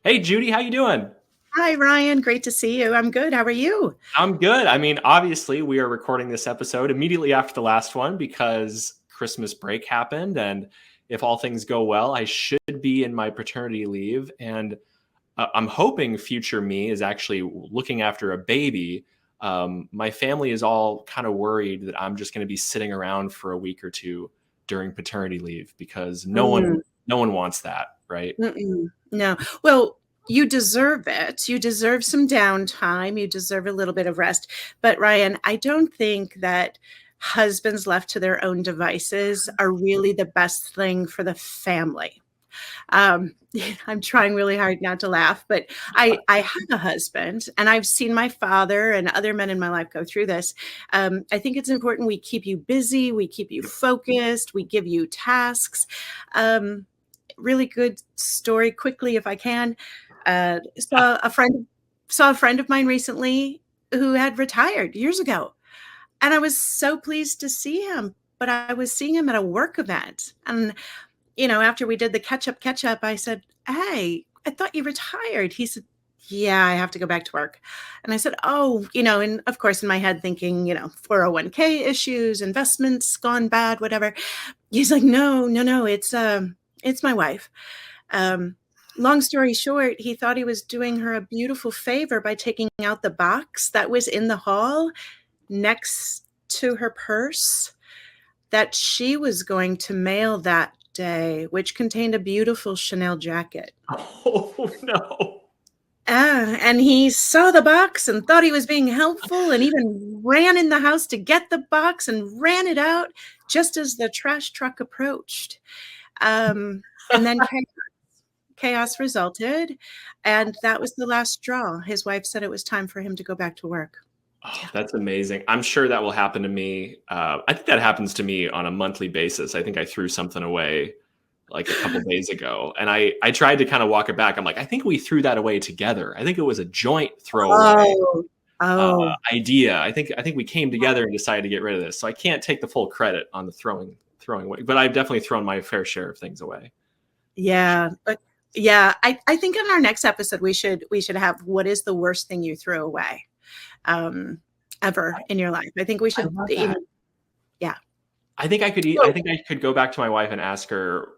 Hey Judy, how you doing? Hi, Ryan. Great to see you. I'm good. How are you? I'm good. I mean, obviously, we are recording this episode immediately after the last one because Christmas break happened, and if all things go well, I should be in my paternity leave, and I'm hoping future me is actually looking after a baby. My family is all kind of worried that I'm just going to be sitting around for a week or two during paternity leave because Mm, no one wants that, right? no. Well, you deserve it. You deserve some downtime. You deserve a little bit of rest. But, Ryan, I don't think that husbands left to their own devices are really the best thing for the family. Um, I'm trying really hard not to laugh, but I have a husband and I've seen my father and other men in my life go through this. I think it's important we keep you busy, we keep you focused, we give you tasks. Really good story quickly, if I can. Saw a friend of mine recently who had retired years ago, and I was so pleased to see him. But I was seeing him at a work event, and after we did the catch up, I said, "Hey, I thought you retired." He said, "Yeah, I have to go back to work." And I said, "Oh, and of course in my head thinking, 401k issues, investments gone bad, whatever." He's like, "No, no, no, it's my wife." Um Long story short, he thought he was doing her a beautiful favor by taking out the box that was in the hall next to her purse that she was going to mail that day, which contained a beautiful Chanel jacket. Oh no. And he saw the box and thought he was being helpful and even ran in the house to get the box and ran it out just as the trash truck approached. And then chaos resulted. And that was the last straw. His wife said it was time for him to go back to work. Oh, Yeah. that's amazing. I'm sure that will happen to me. I think that happens to me on a monthly basis. I think I threw something away like a couple days ago, and I tried to kind of walk it back. I'm like, I think we threw that away together. I think it was a joint throwaway Oh, oh, idea. I think we came together and decided to get rid of this. So I can't take the full credit on the throwing away, but I've definitely thrown my fair share of things away. yeah. But yeah, I think in our next episode we should have what is the worst thing you threw away um, ever in your life. I think we I should love that. even, yeah. I So, think I could go back to my wife and ask her.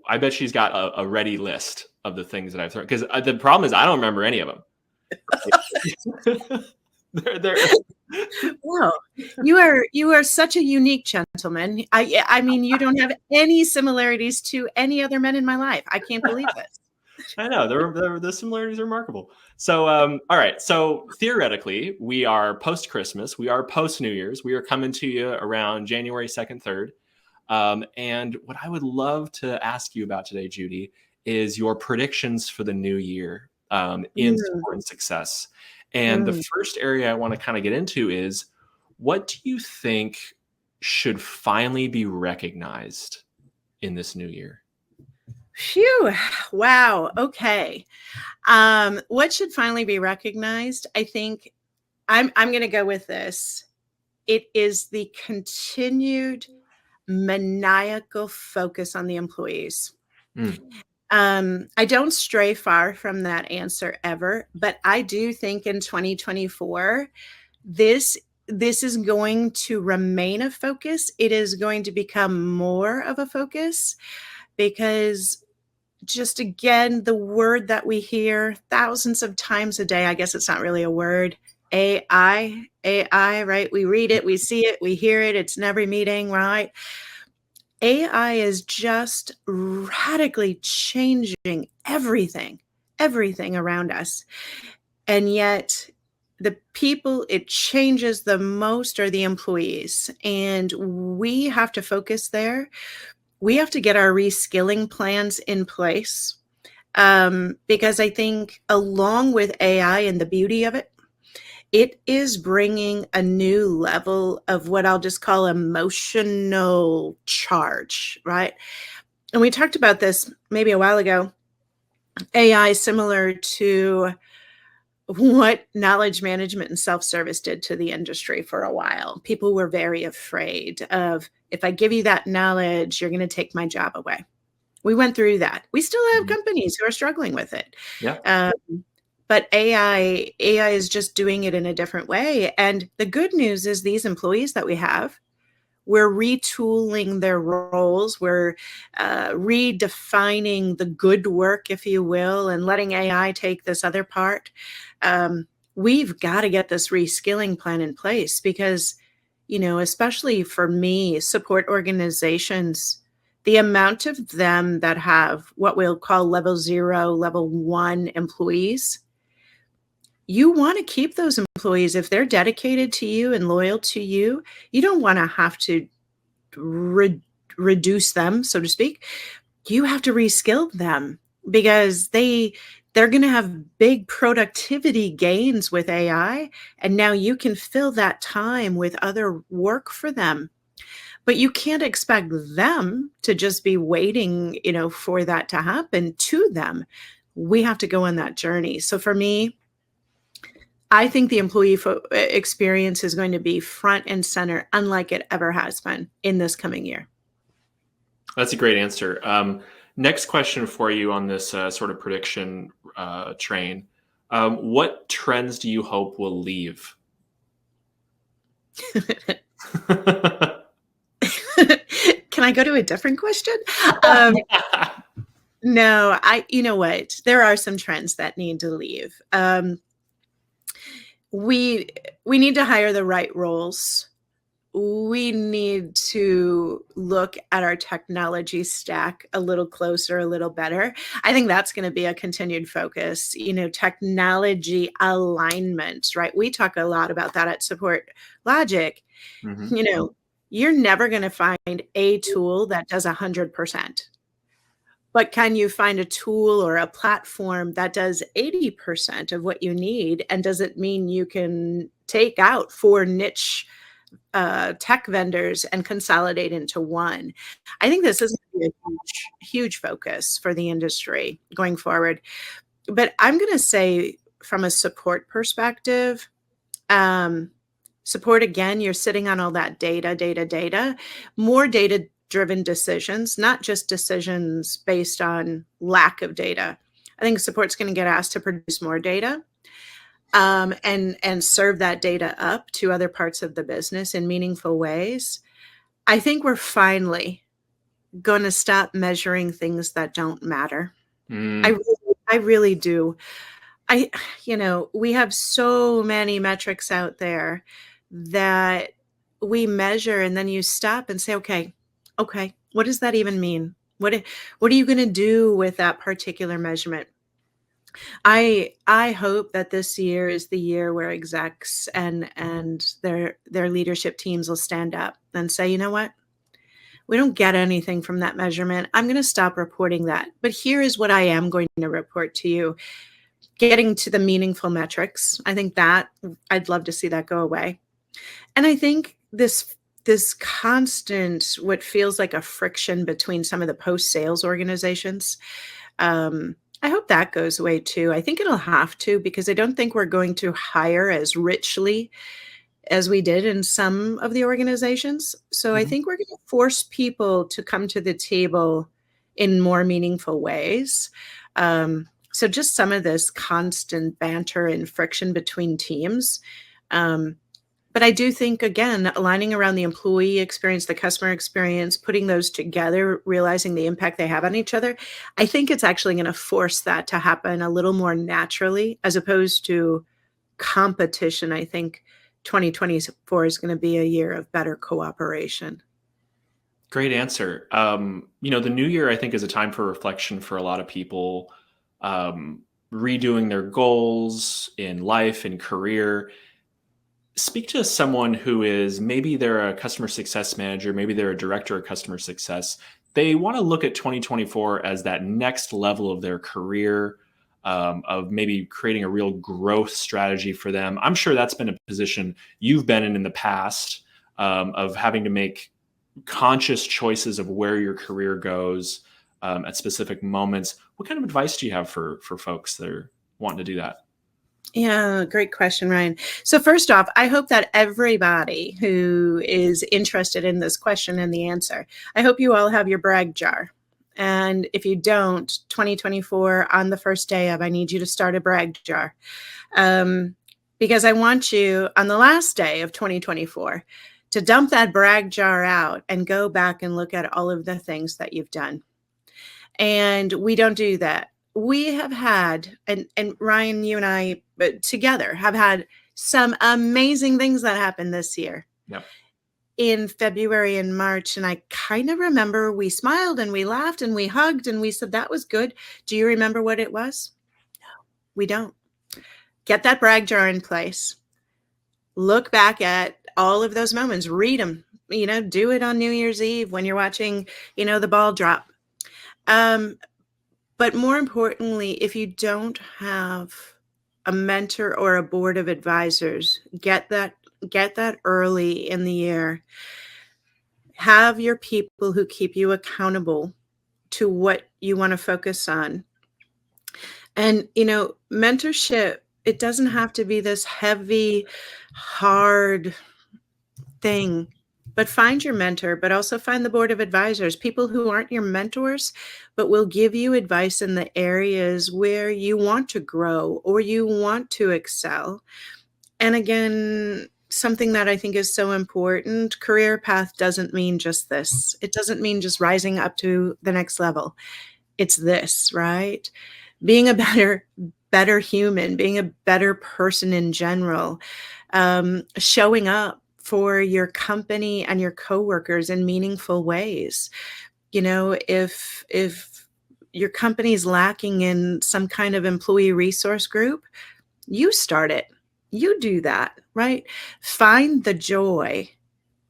I bet she's got a ready list of the things that I've thrown. Because the problem is I don't remember any of them. they're, well, you are such a unique gentleman. I mean, you don't have any similarities to any other men in my life. I can't believe this. I know the similarities are remarkable. So, all right. So theoretically, we are post Christmas. We are post New Year's. We are coming to you around January 2nd, 3rd. And what I would love to ask you about today, Judy, is your predictions for the new year in Mm, support and success. And the mm. first area I want to kind of get into is what do you think should finally be recognized in this new year? Phew. Wow. Okay. What should finally be recognized? I think I'm going to go with this. It is the continued maniacal focus on the employees. Mm. I don't stray far from that answer ever, but I do think in 2024, this this is going to remain a focus. It is going to become more of a focus because just again, the word that we hear thousands of times a day, I guess it's not really a word, AI, right? We read it, we see it, we hear it, it's in every meeting, right? AI is just radically changing everything around us. And yet, the people it changes the most are the employees. And we have to focus there. We have to get our reskilling plans in place because I think, along with AI and the beauty of it, it is bringing a new level of what I'll just call emotional charge, right? And we talked about this maybe a while ago. AI is similar to what knowledge management and self-service did to the industry for a while. People were very afraid of, if I give you that knowledge, you're going to take my job away. We went through that. We still have Mhm. companies who are struggling with it. Yeah. But AI is just doing it in a different way. And the good news is these employees that we have, we're retooling their roles. We're redefining the good work, if you will, and letting AI take this other part. We've got to get this reskilling plan in place because, especially for me, support organizations, the amount of them that have what we'll call level 0, level 1 employees, you want to keep those employees. If they're dedicated to you and loyal to you, you don't want to have to reduce them, so to speak. You have to reskill them because they're going to have big productivity gains with AI, and now you can fill that time with other work for them. But you can't expect them to just be waiting, for that to happen to them. We have to go on that journey. So for me, I think the employee experience is going to be front and center, unlike it ever has been in this coming year. That's a great answer. Next question for you on this sort of prediction train. What trends do you hope will leave? Can I go to a different question? No, you know what? There are some trends that need to leave. We need to hire the right roles. We need to look at our technology stack a little closer, a little better. I think that's going to be a continued focus, technology alignment, right? We talk a lot about that at SupportLogic. Mm-hmm. You're never going to find a tool that does 100%. But can you find a tool or a platform that does 80% of what you need? And does it mean you can take out 4 niche tech vendors and consolidate into one? I think this is going to be a huge, huge focus for the industry going forward. But I'm going to say from a support perspective, support, again, you're sitting on all that data, more data-driven decisions, not just decisions based on lack of data. I think support's going to get asked to produce more data, and serve that data up to other parts of the business in meaningful ways. I think we're finally going to stop measuring things that don't matter. Mm. I really do. We have so many metrics out there that we measure, and then you stop and say, okay, what does that even mean? What are you going to do with that particular measurement? I hope that this year is the year where execs and their leadership teams will stand up and say, you know what? We don't get anything from that measurement. I'm going to stop reporting that. But here is what I am going to report to you. Getting to the meaningful metrics. I think that I'd love to see that go away. And I think this constant, what feels like a friction between some of the post-sales organizations, I hope that goes away too. I think it'll have to, because I don't think we're going to hire as richly as we did in some of the organizations. So I Mm-hmm. think we're going to force people to come to the table in more meaningful ways. So just some of this constant banter and friction between teams. But I do think, again, aligning around the employee experience, the customer experience, putting those together, realizing the impact they have on each other, I think it's actually going to force that to happen a little more naturally as opposed to competition. I think 2024 is going to be a year of better cooperation. Great answer. The new year, I think, is a time for reflection for a lot of people, redoing their goals in life and career. Speak to someone who is, maybe they're a customer success manager, maybe they're a director of customer success. They want to look at 2024 as that next level of their career, of maybe creating a real growth strategy for them. I'm sure that's been a position you've been in the past, of having to make conscious choices of where your career goes at specific moments. What kind of advice do you have for folks that are wanting to do that? Yeah, great question, Ryan. So first off, I hope that everybody who is interested in this question and the answer, I hope you all have your brag jar. And if you don't, 2024 on the first day of, I need you to start a brag jar. Because I want you on the last day of 2024 to dump that brag jar out and go back and look at all of the things that you've done. And we don't do that. We have had, and Ryan, you and I together have had some amazing things that happened this year. Yep. In February and March. And I kind of remember we smiled and we laughed and we hugged and we said, that was good. Do you remember what it was? No, we don't. Get that brag jar in place. Look back at all of those moments, read them, do it on New Year's Eve when you're watching, the ball drop. But more importantly, if you don't have a mentor or a board of advisors, get that early in the year. Have your people who keep you accountable to what you want to focus on. And, mentorship, it doesn't have to be this heavy, hard thing, but find your mentor, but also find the board of advisors, people who aren't your mentors, but will give you advice in the areas where you want to grow or you want to excel. And again, something that I think is so important, career path doesn't mean just this. It doesn't mean just rising up to the next level. It's this, right? Being a better human, being a better person in general, showing up for your company and your coworkers in meaningful ways. If your company is lacking in some kind of employee resource group, you start it. You do that, right? Find the joy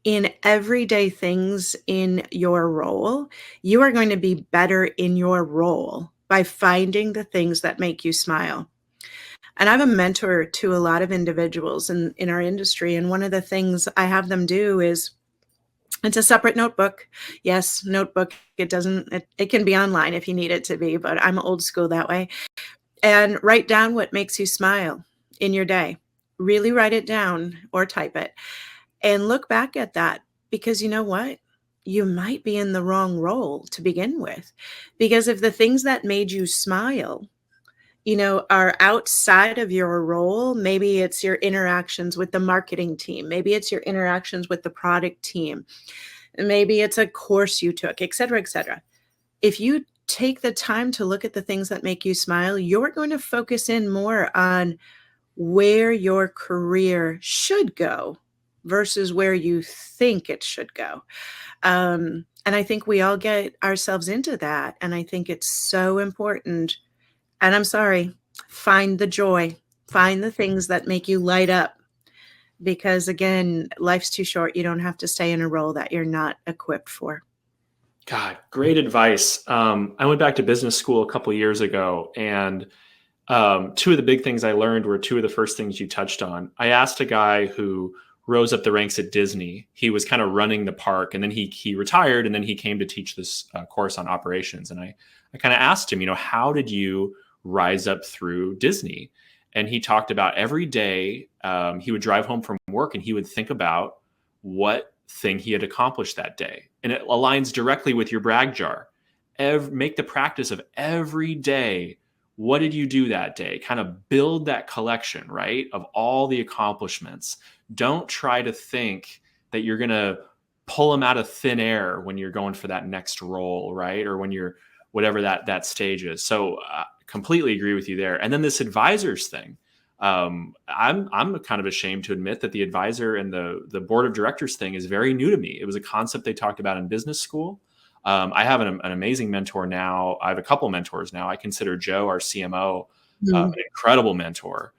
in everyday things in your role. You are going to be better in your role by finding the things that make you smile. And I'm a mentor to a lot of individuals in our industry. And one of the things I have them do is, it's a separate notebook. Yes, notebook. It can be online if you need it to be, but I'm old school that way. And write down what makes you smile in your day. Really write it down or type it and look back at that, because you know what? You might be in the wrong role to begin with, because if the things that made you smile, are outside of your role, maybe it's your interactions with the marketing team, maybe it's your interactions with the product team, maybe it's a course you took, et cetera, et cetera. If you take the time to look at the things that make you smile, you're going to focus in more on where your career should go versus where you think it should go. And I think we all get ourselves into that. And I think it's so important. And I'm sorry, find the joy, find the things that make you light up. Because again, life's too short. You don't have to stay in a role that you're not equipped for. God, great advice. I went back to business school a couple of years ago, and two of the big things I learned were two of the first things you touched on. I asked a guy who rose up the ranks at Disney. He was kind of running the park, and then he retired, and then he came to teach this course on operations. And I kind of asked him, how did you rise up through Disney? And he talked about every day he would drive home from work and he would think about what thing he had accomplished that day. And it aligns directly with your brag jar. Make the practice of every day. What did you do that day? Kind of build that collection, right, of all the accomplishments. Don't try to think that you're going to pull them out of thin air when you're going for that next role, right? Or when you're whatever that stage is. So completely agree with you there. And then this advisors thing. I'm kind of ashamed to admit that the advisor and the board of directors thing is very new to me. It was a concept they talked about in business school. I have an amazing mentor now. I have a couple mentors now. I consider Joe, our CMO, an incredible mentor.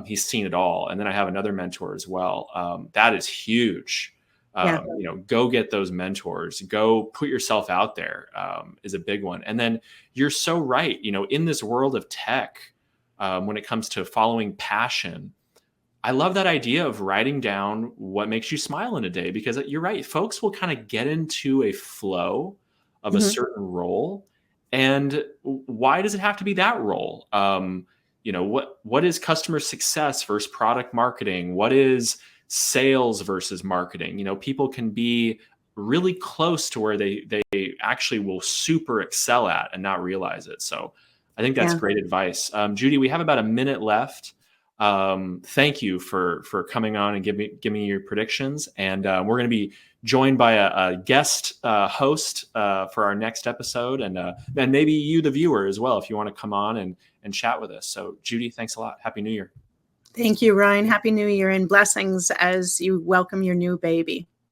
He's seen it all. And then I have another mentor as well. That is huge. Go get those mentors. Go put yourself out there is a big one. And then you're so right. In this world of tech, when it comes to following passion, I love that idea of writing down what makes you smile in a day, because you're right. Folks will kind of get into a flow of a certain role. And why does it have to be that role? What is customer success versus product marketing? What is sales versus marketing? People can be really close to where they actually will super excel at and not realize it. So I think that's great advice. Judi, we have about a minute left. Thank you for coming on and giving me your predictions. And we're going to be joined by a guest host for our next episode, and maybe you, the viewer, as well, if you want to come on and chat with us. So Judi, thanks a lot. Happy New Year. Thank you, Ryan. Happy New Year and blessings as you welcome your new baby.